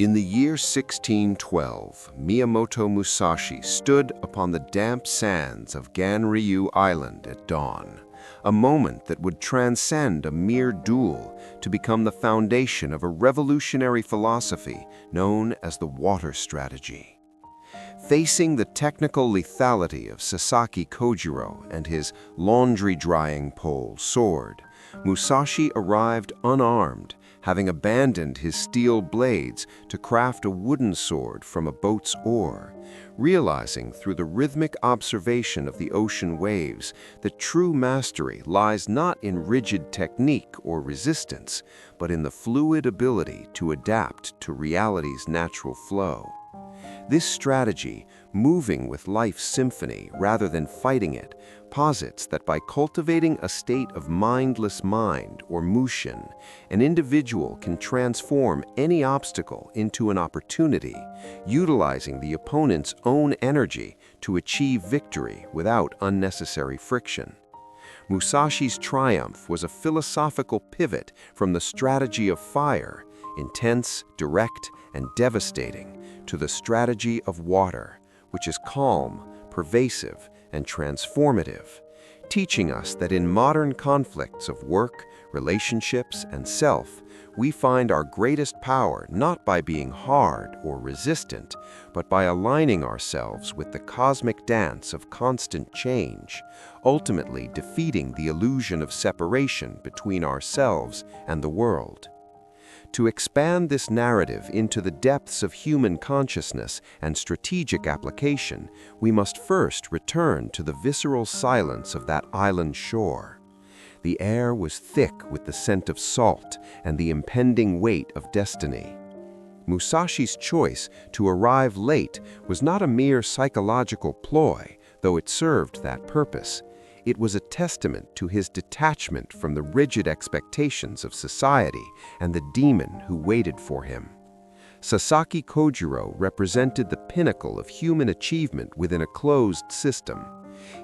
In the year 1612, Miyamoto Musashi stood upon the damp sands of Ganryu Island at dawn, a moment that would transcend a mere duel to become the foundation of a revolutionary philosophy known as the water strategy. Facing the technical lethality of Sasaki Kojiro and his laundry-drying pole sword, Musashi arrived unarmed, having abandoned his steel blades to craft a wooden sword from a boat's oar, realizing through the rhythmic observation of the ocean waves that true mastery lies not in rigid technique or resistance, but in the fluid ability to adapt to reality's natural flow. This strategy, moving with life's symphony rather than fighting it, posits that by cultivating a state of mindless mind, or Mushin, an individual can transform any obstacle into an opportunity, utilizing the opponent's own energy to achieve victory without unnecessary friction. Musashi's triumph was a philosophical pivot from the strategy of fire, intense, direct, and devastating, to the strategy of water, which is calm, pervasive, and transformative, teaching us that in modern conflicts of work, relationships, and self, we find our greatest power not by being hard or resistant, but by aligning ourselves with the cosmic dance of constant change, ultimately defeating the illusion of separation between ourselves and the world. To expand this narrative into the depths of human consciousness and strategic application, we must first return to the visceral silence of that island shore. The air was thick with the scent of salt and the impending weight of destiny. Musashi's choice to arrive late was not a mere psychological ploy, though it served that purpose. It was a testament to his detachment from the rigid expectations of society and the demon who waited for him. Sasaki Kojiro represented the pinnacle of human achievement within a closed system.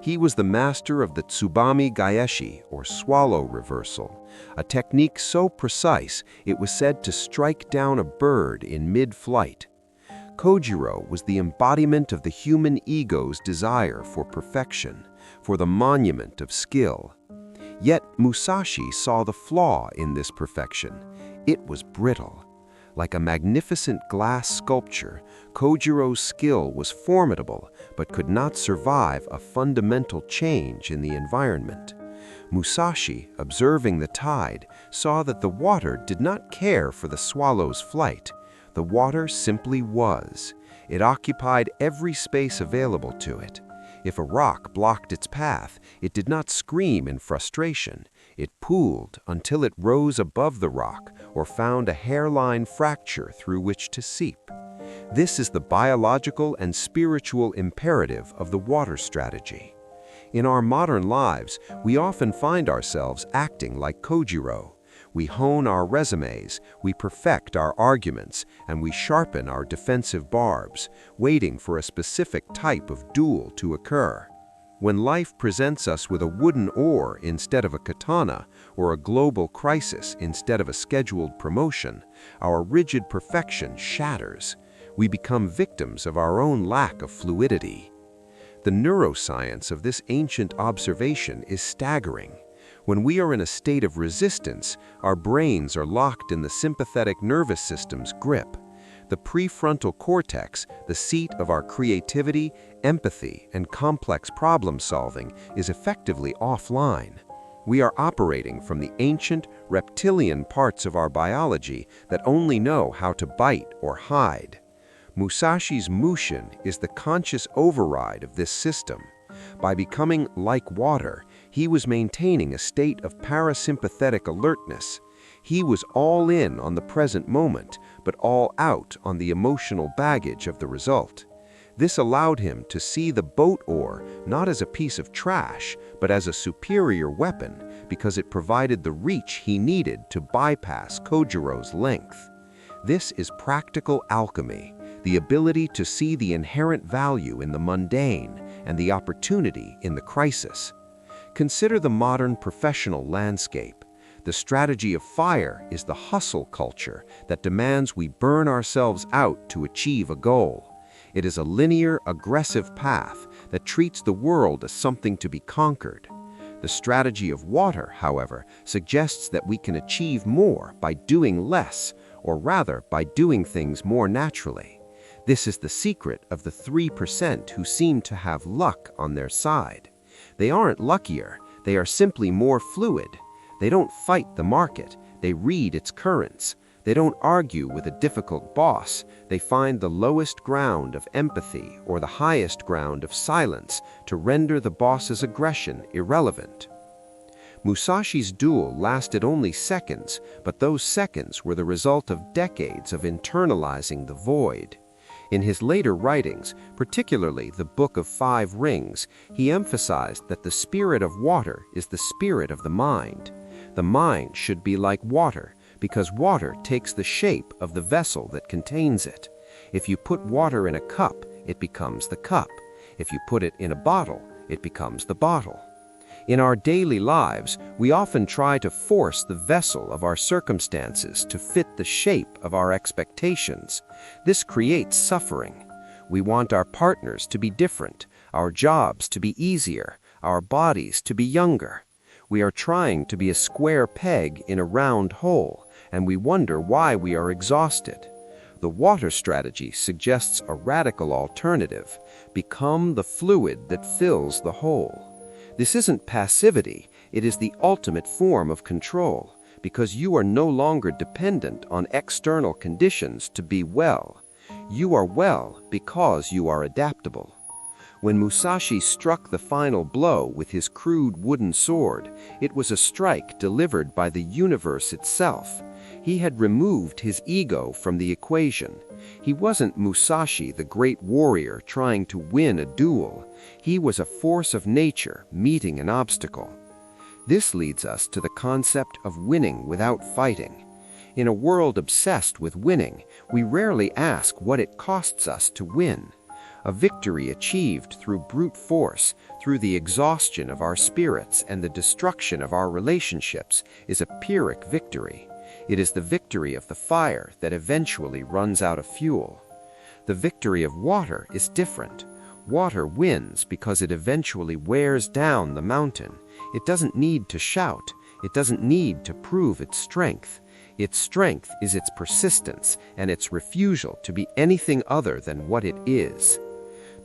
He was the master of the Tsubami Gaeshi, or swallow reversal, a technique so precise it was said to strike down a bird in mid-flight. Kojiro was the embodiment of the human ego's desire for perfection, for the monument of skill. Yet Musashi saw the flaw in this perfection. It was brittle. Like a magnificent glass sculpture, Kojiro's skill was formidable but could not survive a fundamental change in the environment. Musashi, observing the tide, saw that the water did not care for the swallow's flight. The water simply was. It occupied every space available to it. If a rock blocked its path, it did not scream in frustration. It pooled until it rose above the rock or found a hairline fracture through which to seep. This is the biological and spiritual imperative of the water strategy. In our modern lives, we often find ourselves acting like Kojiro. We hone our resumes, we perfect our arguments, and we sharpen our defensive barbs, waiting for a specific type of duel to occur. When life presents us with a wooden oar instead of a katana, or a global crisis instead of a scheduled promotion, our rigid perfection shatters. We become victims of our own lack of fluidity. The neuroscience of this ancient observation is staggering. When we are in a state of resistance, our brains are locked in the sympathetic nervous system's grip. The prefrontal cortex, the seat of our creativity, empathy, and complex problem-solving, is effectively offline. We are operating from the ancient, reptilian parts of our biology that only know how to bite or hide. Musashi's Mushin is the conscious override of this system. By becoming like water, he was maintaining a state of parasympathetic alertness. He was all in on the present moment, but all out on the emotional baggage of the result. This allowed him to see the boat oar not as a piece of trash, but as a superior weapon, because it provided the reach he needed to bypass Kojiro's length. This is practical alchemy, the ability to see the inherent value in the mundane and the opportunity in the crisis. Consider the modern professional landscape. The strategy of fire is the hustle culture that demands we burn ourselves out to achieve a goal. It is a linear, aggressive path that treats the world as something to be conquered. The strategy of water, however, suggests that we can achieve more by doing less, or rather by doing things more naturally. This is the secret of the 3% who seem to have luck on their side. They aren't luckier, they are simply more fluid. They don't fight the market, they read its currents. They don't argue with a difficult boss, they find the lowest ground of empathy or the highest ground of silence to render the boss's aggression irrelevant. Musashi's duel lasted only seconds, but those seconds were the result of decades of internalizing the void. In his later writings, particularly the Book of Five Rings, he emphasized that the spirit of water is the spirit of the mind. The mind should be like water, because water takes the shape of the vessel that contains it. If you put water in a cup, it becomes the cup. If you put it in a bottle, it becomes the bottle. In our daily lives, we often try to force the vessel of our circumstances to fit the shape of our expectations. This creates suffering. We want our partners to be different, our jobs to be easier, our bodies to be younger. We are trying to be a square peg in a round hole, and we wonder why we are exhausted. The water strategy suggests a radical alternative: become the fluid that fills the hole. This isn't passivity, it is the ultimate form of control, because you are no longer dependent on external conditions to be well. You are well because you are adaptable. When Musashi struck the final blow with his crude wooden sword, it was a strike delivered by the universe itself. He had removed his ego from the equation. He wasn't Musashi, the great warrior, trying to win a duel. He was a force of nature meeting an obstacle. This leads us to the concept of winning without fighting. In a world obsessed with winning, we rarely ask what it costs us to win. A victory achieved through brute force, through the exhaustion of our spirits and the destruction of our relationships, is a Pyrrhic victory. It is the victory of the fire that eventually runs out of fuel. The victory of water is different. Water wins because it eventually wears down the mountain. It doesn't need to shout. It doesn't need to prove its strength. Its strength is its persistence and its refusal to be anything other than what it is.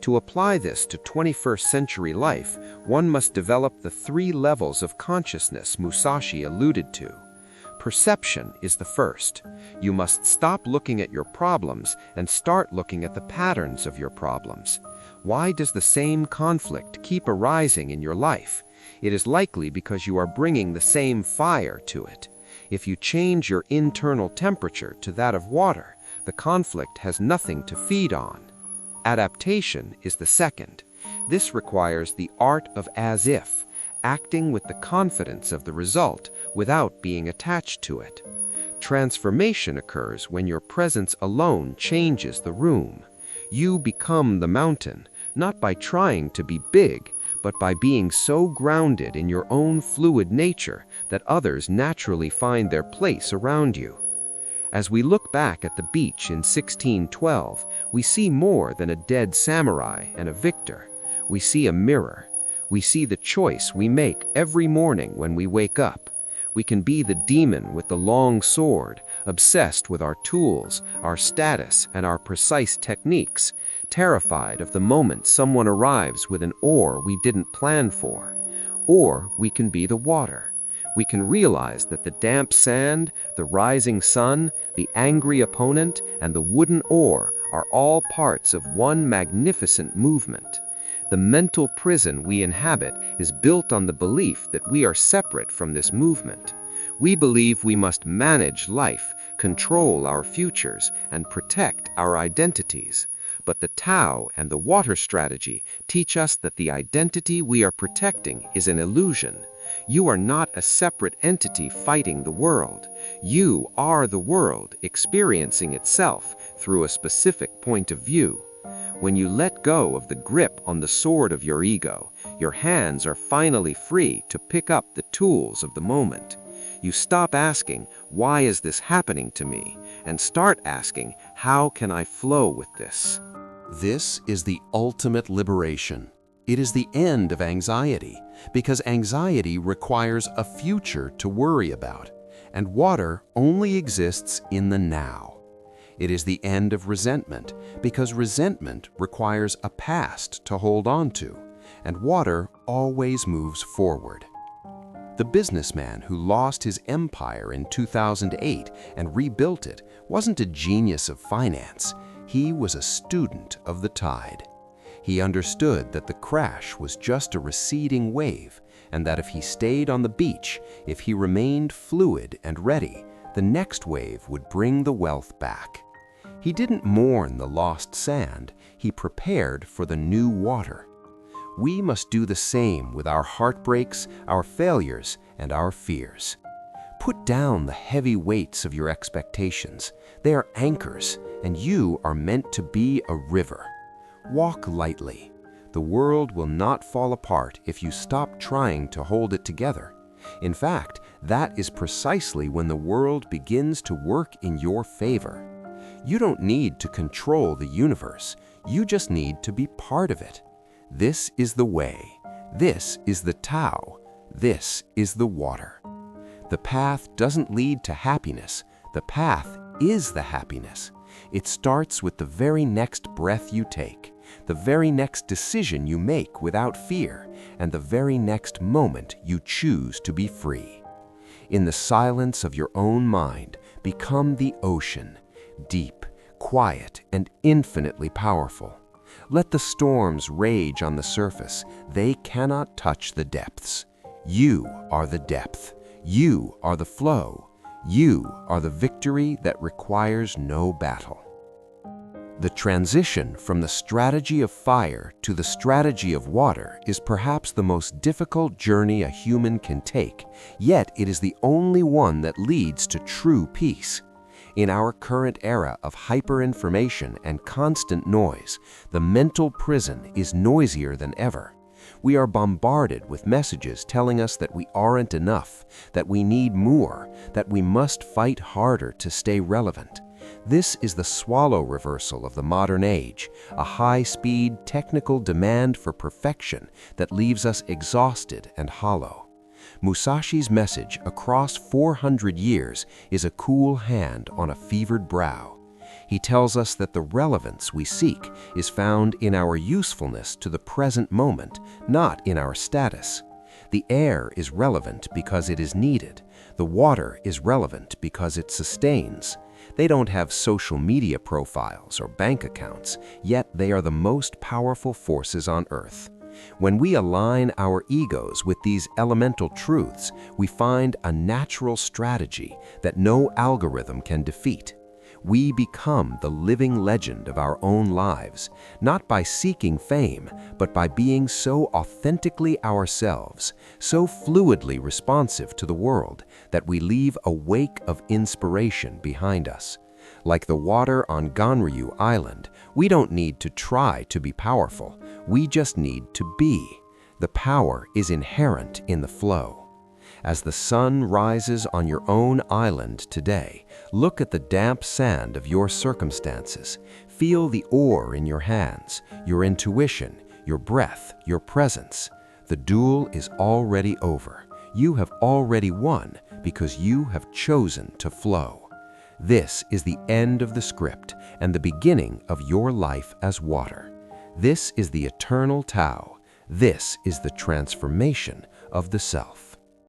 To apply this to 21st century life, one must develop the 3 levels of consciousness Musashi alluded to. Perception is the first. You must stop looking at your problems and start looking at the patterns of your problems. Why does the same conflict keep arising in your life? It is likely because you are bringing the same fire to it. If you change your internal temperature to that of water, the conflict has nothing to feed on. Adaptation is the second. This requires the art of as-if, acting with the confidence of the result without being attached to it. Transformation occurs when your presence alone changes the room. You become the mountain, not by trying to be big, but by being so grounded in your own fluid nature that others naturally find their place around you. As we look back at the beach in 1612, we see more than a dead samurai and a victor. We see a mirror. We see the choice we make every morning when we wake up. We can be the demon with the long sword, obsessed with our tools, our status, and our precise techniques, terrified of the moment someone arrives with an oar we didn't plan for. Or we can be the water. We can realize that the damp sand, the rising sun, the angry opponent, and the wooden oar are all parts of one magnificent movement. The mental prison we inhabit is built on the belief that we are separate from this movement. We believe we must manage life, control our futures, and protect our identities. But the Tao and the water strategy teach us that the identity we are protecting is an illusion. You are not a separate entity fighting the world. You are the world experiencing itself through a specific point of view. When you let go of the grip on the sword of your ego, your hands are finally free to pick up the tools of the moment. You stop asking, why is this happening to me? And start asking, how can I flow with this? This is the ultimate liberation. It is the end of anxiety, because anxiety requires a future to worry about, and water only exists in the now. It is the end of resentment, because resentment requires a past to hold on to, and water always moves forward. The businessman who lost his empire in 2008 and rebuilt it wasn't a genius of finance. He was a student of the tide. He understood that the crash was just a receding wave, and that if he stayed on the beach, if he remained fluid and ready, the next wave would bring the wealth back. He didn't mourn the lost sand, he prepared for the new water. We must do the same with our heartbreaks, our failures, and our fears. Put down the heavy weights of your expectations. They are anchors, and you are meant to be a river. Walk lightly. The world will not fall apart if you stop trying to hold it together. In fact, that is precisely when the world begins to work in your favor. You don't need to control the universe. You just need to be part of it. This is the way. This is the Tao. This is the water. The path doesn't lead to happiness. The path is the happiness. It starts with the very next breath you take, the very next decision you make without fear, and the very next moment you choose to be free. In the silence of your own mind, become the ocean, deep, quiet, and infinitely powerful. Let the storms rage on the surface. They cannot touch the depths. You are the depth. You are the flow. You are the victory that requires no battle. The transition from the strategy of fire to the strategy of water is perhaps the most difficult journey a human can take, yet it is the only one that leads to true peace. In our current era of hyperinformation and constant noise, the mental prison is noisier than ever. We are bombarded with messages telling us that we aren't enough, that we need more, that we must fight harder to stay relevant. This is the swallow reversal of the modern age, a high-speed technical demand for perfection that leaves us exhausted and hollow. Musashi's message across 400 years is a cool hand on a fevered brow. He tells us that the relevance we seek is found in our usefulness to the present moment, not in our status. The air is relevant because it is needed. The water is relevant because it sustains. They don't have social media profiles or bank accounts, yet they are the most powerful forces on Earth. When we align our egos with these elemental truths, we find a natural strategy that no algorithm can defeat. We become the living legend of our own lives, not by seeking fame, but by being so authentically ourselves, so fluidly responsive to the world, that we leave a wake of inspiration behind us. Like the water on Ganryu Island, we don't need to try to be powerful. We just need to be. The power is inherent in the flow. As the sun rises on your own island today, look at the damp sand of your circumstances. Feel the ore in your hands, your intuition, your breath, your presence. The duel is already over. You have already won because you have chosen to flow. This is the end of the script and the beginning of your life as water. This is the eternal Tao. This is the transformation of the self.